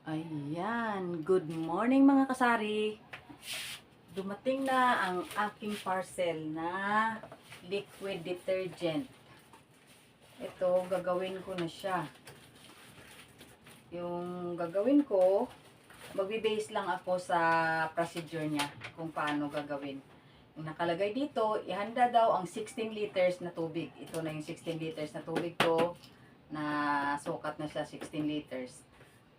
Ayan, good morning mga kasari. Dumating na ang aking parcel na liquid detergent. Ito, gagawin ko na siya. Yung gagawin ko, magbe-base lang ako sa procedure niya kung paano gagawin. Yung nakalagay dito, ihanda daw ang 16 liters na tubig. Ito na yung 16 liters na tubig ko na sukat na siya 16 liters.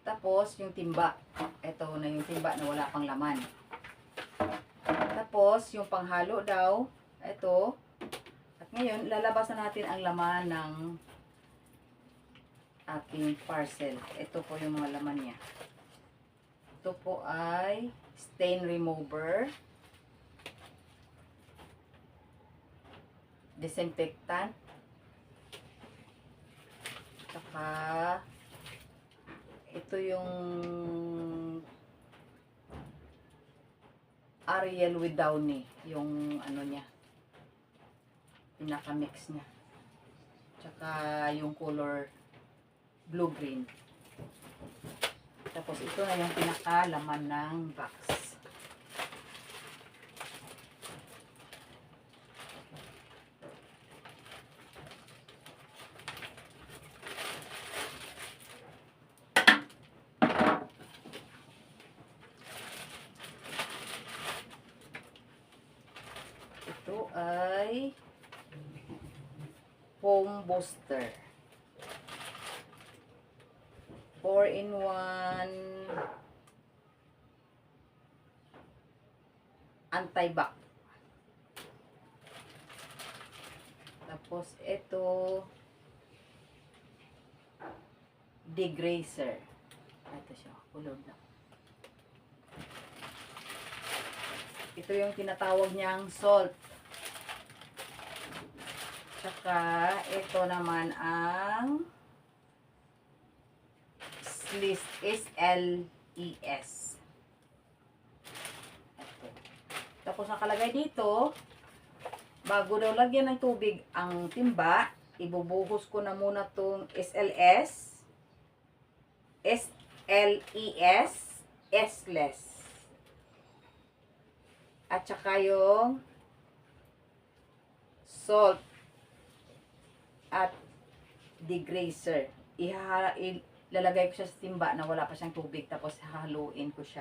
Tapos, yung timba. Ito na yung timba na wala pang laman. Tapos, yung panghalo daw. Ito. At ngayon, lalabas na natin ang laman ng aking parcel. Ito po yung mga laman niya. Ito po ay stain remover, disinfectant, saka ito yung Ariel with Downy, yung ano niya, pinaka-mix niya. Tsaka yung color blue-green. Tapos ito na yung pinaka-laman ng box. Ito ay foam booster. 4-in-1 anti-bac. Tapos ito degrazer. Ito siya, kulog na. Ito yung tinatawag niyang salt. Tsaka ito naman ang SLES. Tapos nakalagay dito, bago daw lagyan ng tubig ang timba, ibubuhos ko na muna tong SLES, SLES, at saka yung salt at degrazer. Ilalagay ko siya sa timba na wala pa siyang tubig, tapos haluin ko siya.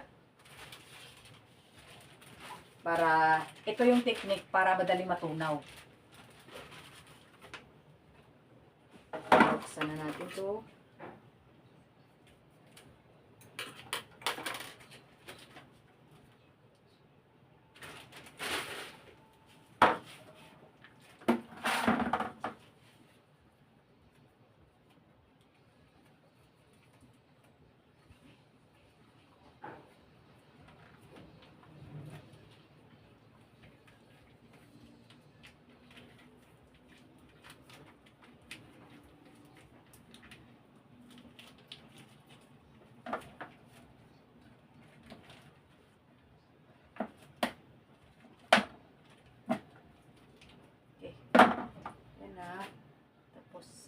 Para, ito yung technique para madaling matunaw. Buksan na natin to.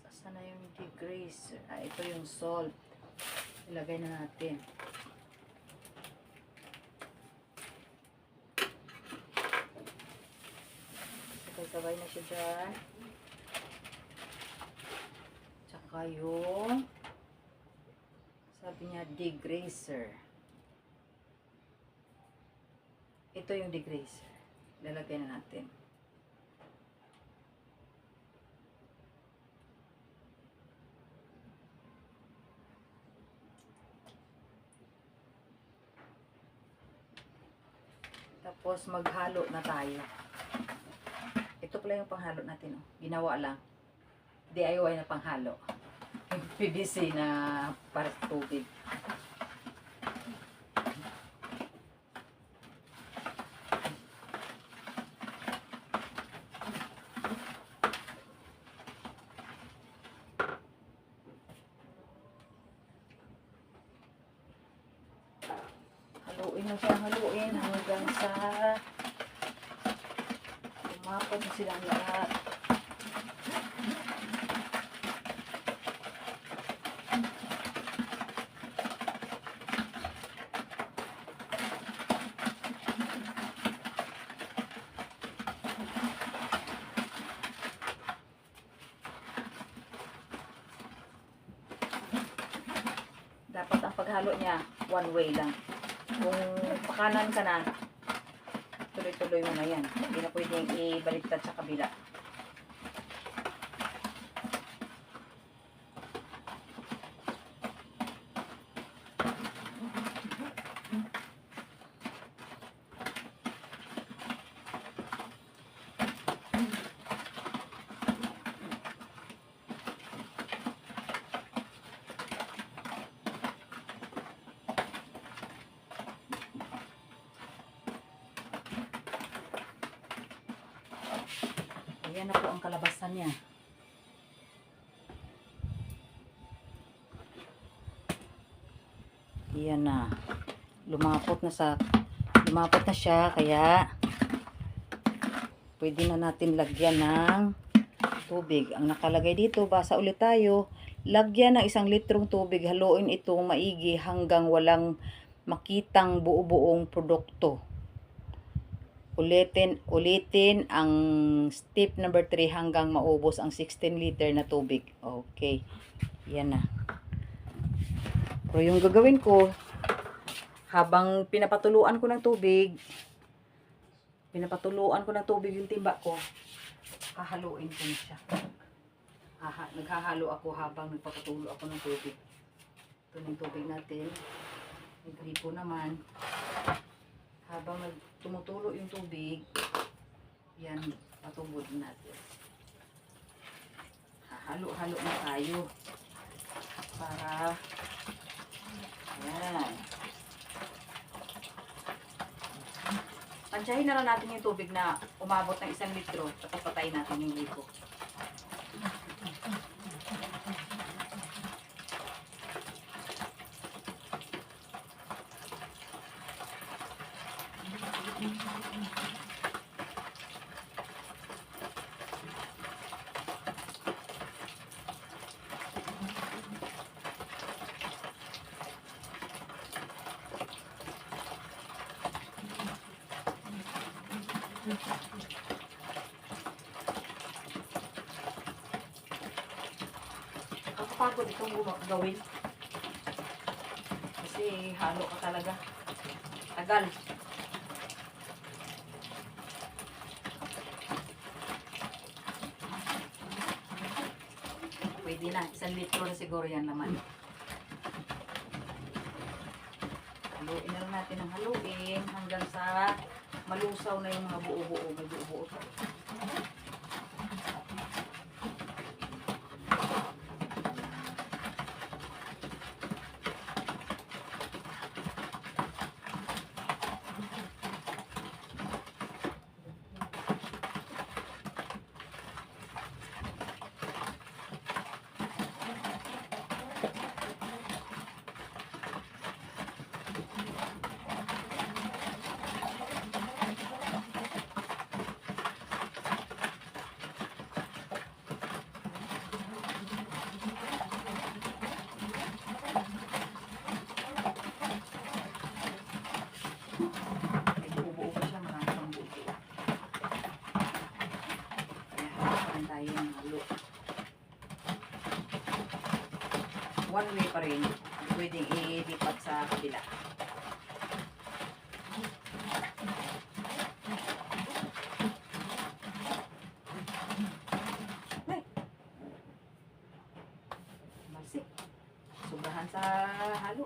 Asa na yung degrazer? Ito yung salt. Ilagay na natin. Sabay-sabay na siya dyan. Tsaka yung sabi niya degrazer. Ito yung degrazer. Lalagay na natin. Tapos maghalo na tayo. Ito pala yung panghalo natin. Oh. Ginawa lang. DIY na panghalo. Yung PVC na para sa tubig. Haluin mo siya, haluin hanggang sa umapag na silang lahat. paghalo niya, one way lang. Kung pakanan ka na, tuloy-tuloy mo na yan. Hindi na pwedeng ibaliktad sa kabila. Ayan na po ang kalabasan niya. Ayan na. Lumapot na siya, kaya pwede na natin lagyan ng tubig. Ang nakalagay dito, basa ulit tayo. Lagyan ng 1 litrong tubig, haluin itong maigi hanggang walang makitang buo-buong produkto. Ulitin ang step number 3 hanggang maubos ang 16 liter na tubig. Okay. Yan na. Pero yung gagawin ko, habang pinapatuluan ko ng tubig yung timba ko, hahaluin ko na siya. Naghahalo ako habang nagpapatulo ako ng tubig. Ito na yung tubig natin. May gripo naman. Habang tumutulo yung tubig, yan, patubod natin. Halo-halo na tayo. Para, yan. Tansyahin na lang natin yung tubig na umabot ng 1 litro. Tapos patayin natin yung gripo. Kapagod itong gawin. Kasi halo ka talaga. Tagal. Pwede na. 1 litro na siguro yan naman. Haluin na lang natin ang haluin hanggang sa malusaw na yung mga buo-buo. May buo-buo pa. One way pa rin, pwedeng ilipat sa kabila. Ay! Masik. Sobrahan sa halo.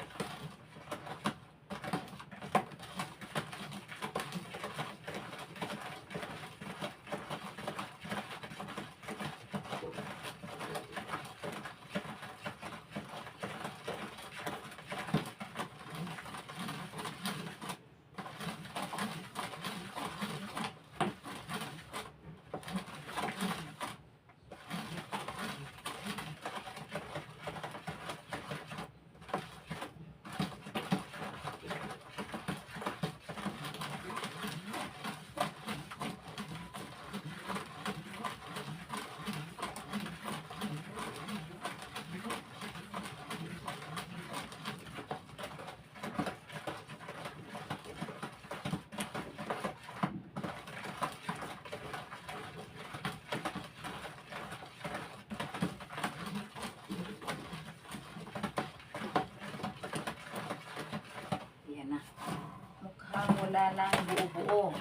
wala lang buo-buo.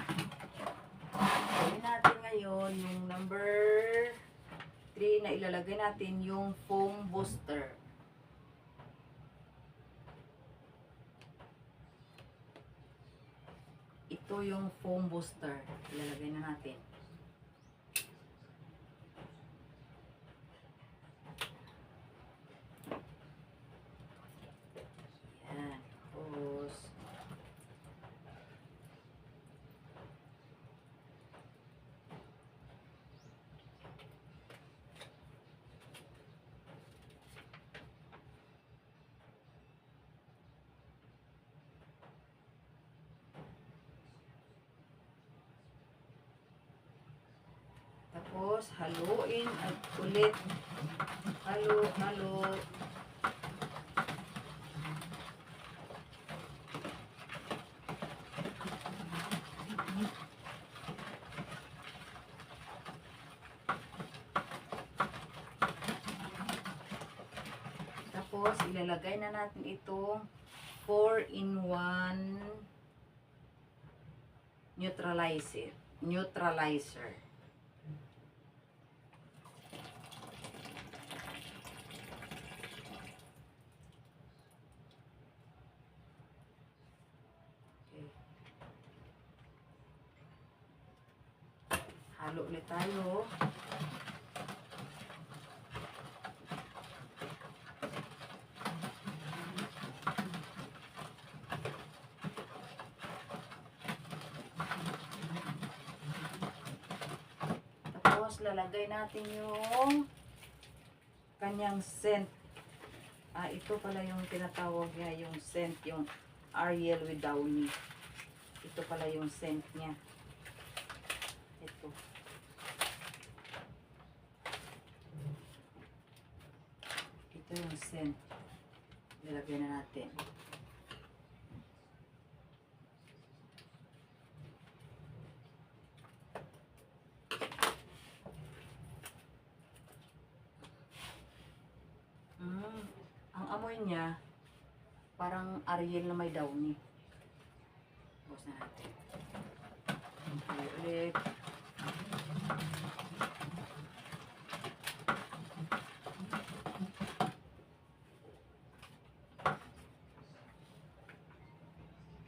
Gawin natin ngayon yung number 3 na ilalagay natin yung foam booster. Ito yung foam booster. Ilalagay na natin. Yan. Tapos, haluin at ulit. Halo, halo. Tapos, ilalagay na natin itong 4-in-1 neutralizer. Halo ulit tayo. Tapos lalagay natin yung kanyang scent. Ito pala yung tinatawag niya, yung scent, yung Ariel with Downy. Ito pala yung scent niya. Ito. Ito yung scent. Nilagay na natin. Ang amoy niya, parang Ariel na may downy. Bukos na natin. Ulit.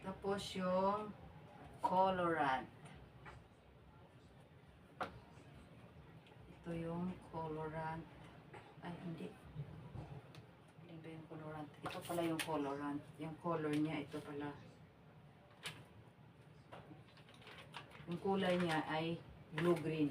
Tapos yung colorant. Ito yung colorant. Ay, hindi. Hindi ba yung colorant? Ito pala yung colorant. Yung color niya, ito pala. Yung kulay niya ay blue-green.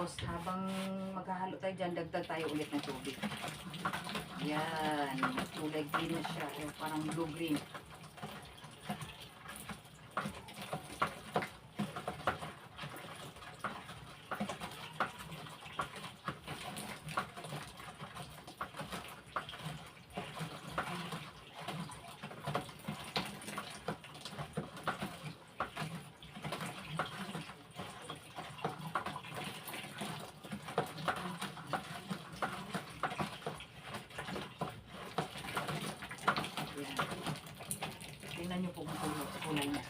Tapos habang maghahalo tayo dyan, dagdag tayo ulit ng tubig. Yan. Kulay green na siya. Parang blue-green. Tingnan nyo po kung kulay niya.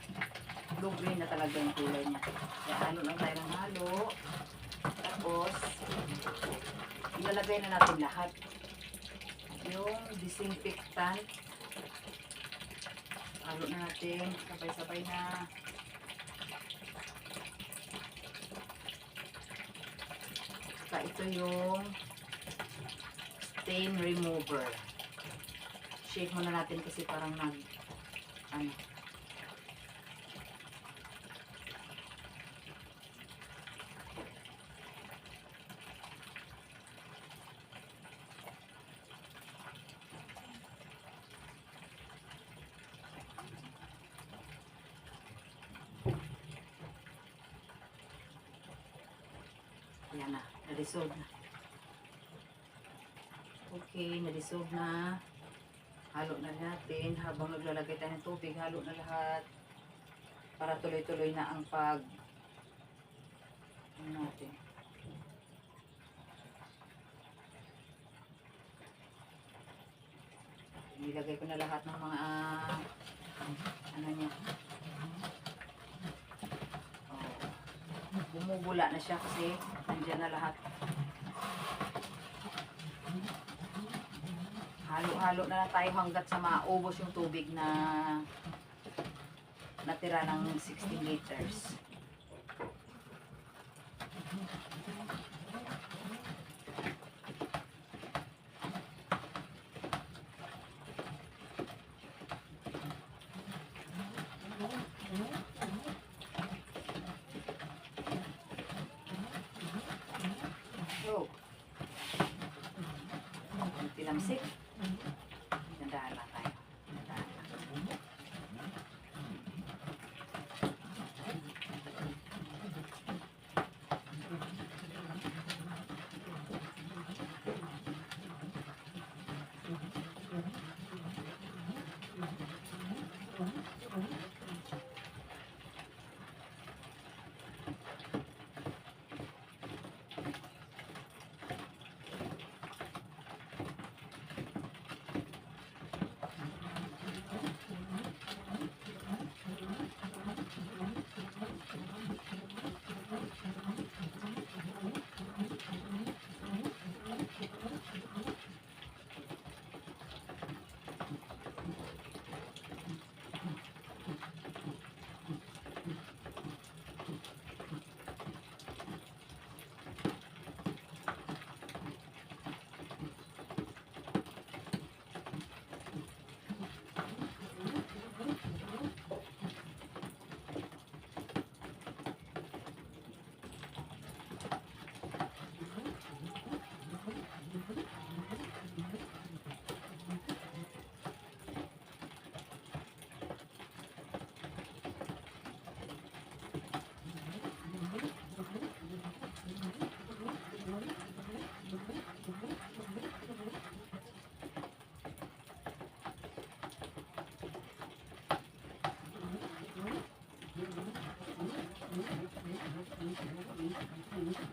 Blue-green na talaga yung kulay niya. Kaya halo lang tayo ng halo. Tapos, ilalagay na natin lahat. Yung disinfectant. Halo na natin. Sabay-sabay na. Saka ito yung stain remover. Shake muna natin kasi parang ano. Yan na, na-dissolve na. Okay, na-dissolve na. Halo na natin habang naglalagay tayo ng tubig. Halo na lahat para tuloy-tuloy na ang ano natin. Nilagay ko na lahat ng mga ano niya. Oh, bumubula na siya kasi nandiyan na lahat. Halo-halo na lang tayo hanggat sa maubos yung tubig na natira ng 16 liters. So, tilamsik. Nandahan lang tayo. Nandahan lang.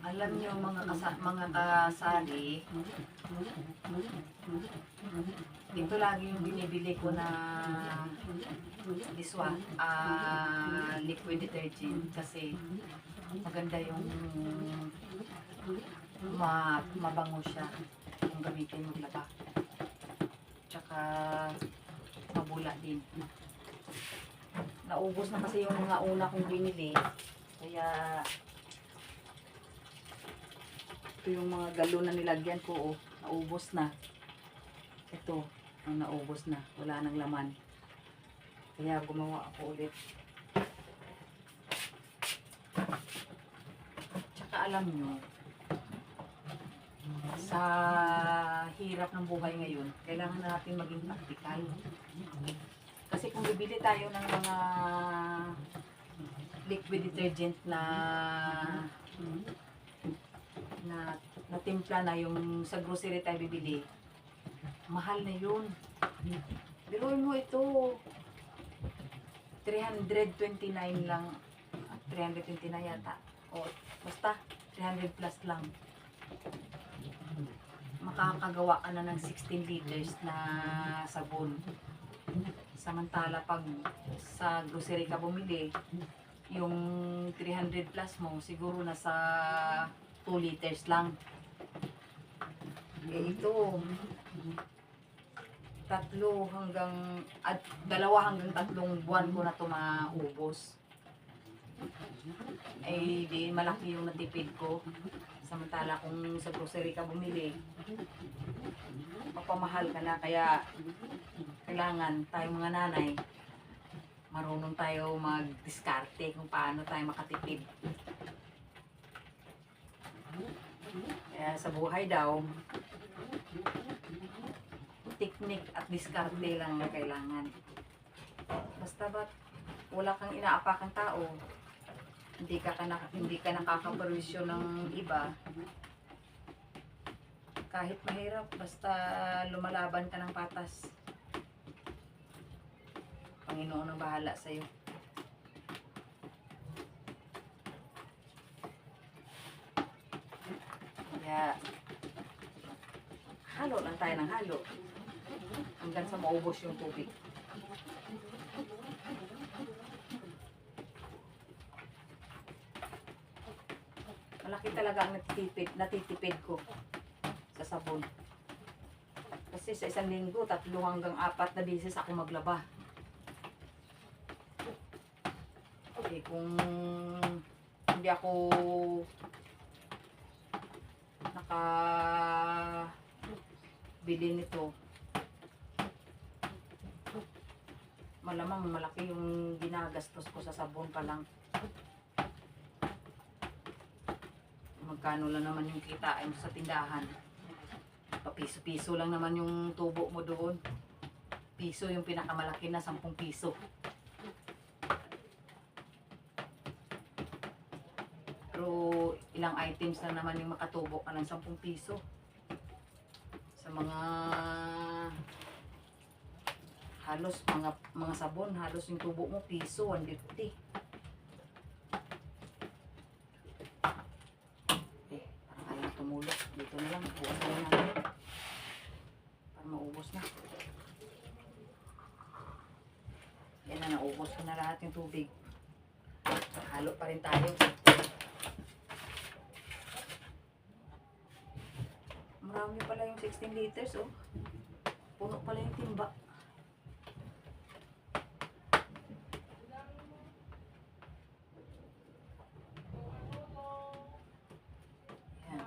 Alam niyo mga kasari, ito lagi yung binibili ko na liquid detergent kasi maganda yung mabango siya kung gamitin mo laba. Tsaka mabula din. Naubos na kasi yung mga una kong binili. Kaya ito yung mga galon na nilagyan ko, naubos na. Ito, ang naubos na. Wala nang laman. Kaya gumawa ako ulit. Tsaka alam nyo, sa hirap ng buhay ngayon, kailangan natin maging practical. Kasi kung bibili tayo ng mga liquid detergent na timpla na yung sa grocery tayo bibili, mahal na yun. Biruin mo ito, 329 lang, 329 yata, o basta 300 plus lang. Makakagawa ka na ng 16 liters na sabon. Samantala pag sa grocery ka bumili, yung 300 plus mo siguro nasa 2 liters lang. Eh ito, 2 hanggang 3 buwan ko na ito maubos. Eh di malaki yung natipid ko. Samantala kung sa grocery ka bumili, mapamahal ka na. Kaya kailangan tayong mga nanay, marunong tayo mag-diskarte kung paano tayo makatipid. Kaya sa buhay daw, teknik at diskarte lang na kailangan. Basta ba't wala kang inaapakang tao, hindi ka nakakaperwisyo ng iba, kahit mahirap, basta lumalaban ka ng patas. Panginoon ang bahala sa'yo. Kaya, halo lang tayo ng halo. Hanggang sa maubos yung tubig. Malaki talaga ang natitipid ko sa sabon. Kasi sa isang linggo, 3 hanggang 4 na beses ako maglaba. Okay, kung hindi ako nakabili nito, malamang malaki yung ginagastos ko sa sabon pa lang. Magkano lang naman yung kitain mo sa tindahan? Papiso-piso lang naman yung tubo mo doon. Piso yung pinakamalaki na, 10 piso. Pero ilang items na naman yung makatubo ka ng 10 piso. Sa mga halos mga sabon, halos yung tubo mo piso, 150. Parang ayaw tumulog. Dito na lang, bukas na lang natin. Para maubos na. Yan na, naubos ko na lahat yung tubig. Halo pa rin tayo. Marami pala yung 16 liters, oh. Puno pala yung timba. Yan.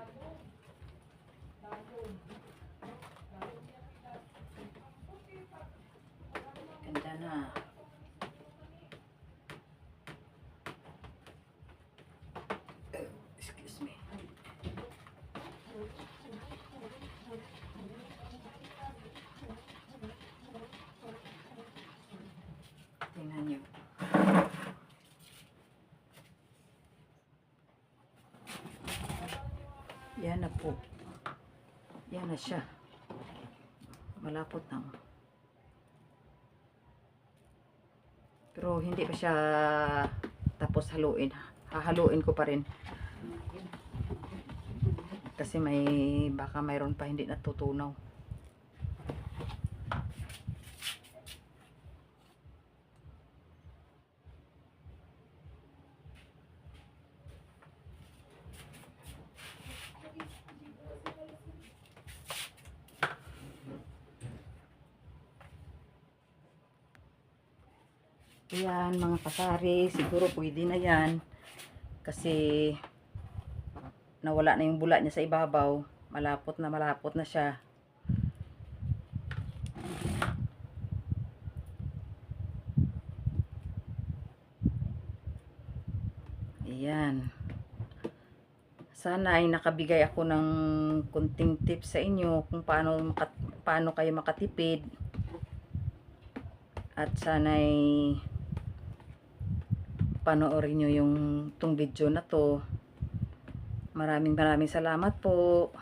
Ganda na. Excuse me. Tingnan nyo. Yan na po. Yan na siya. Malapot na. Pero hindi pa siya tapos haluin. Hahaluin ko pa rin. Kasi baka mayroon pa hindi natutunaw. Ayan mga kasari, siguro pwede na yan. Kasi nawala na yung bula niya sa ibabaw. Malapot na siya. Ayan. Sana ay nakabigay ako ng kunting tips sa inyo kung paano kayo makatipid. At sana ay panoorin nyo yung video na to. Maraming salamat po.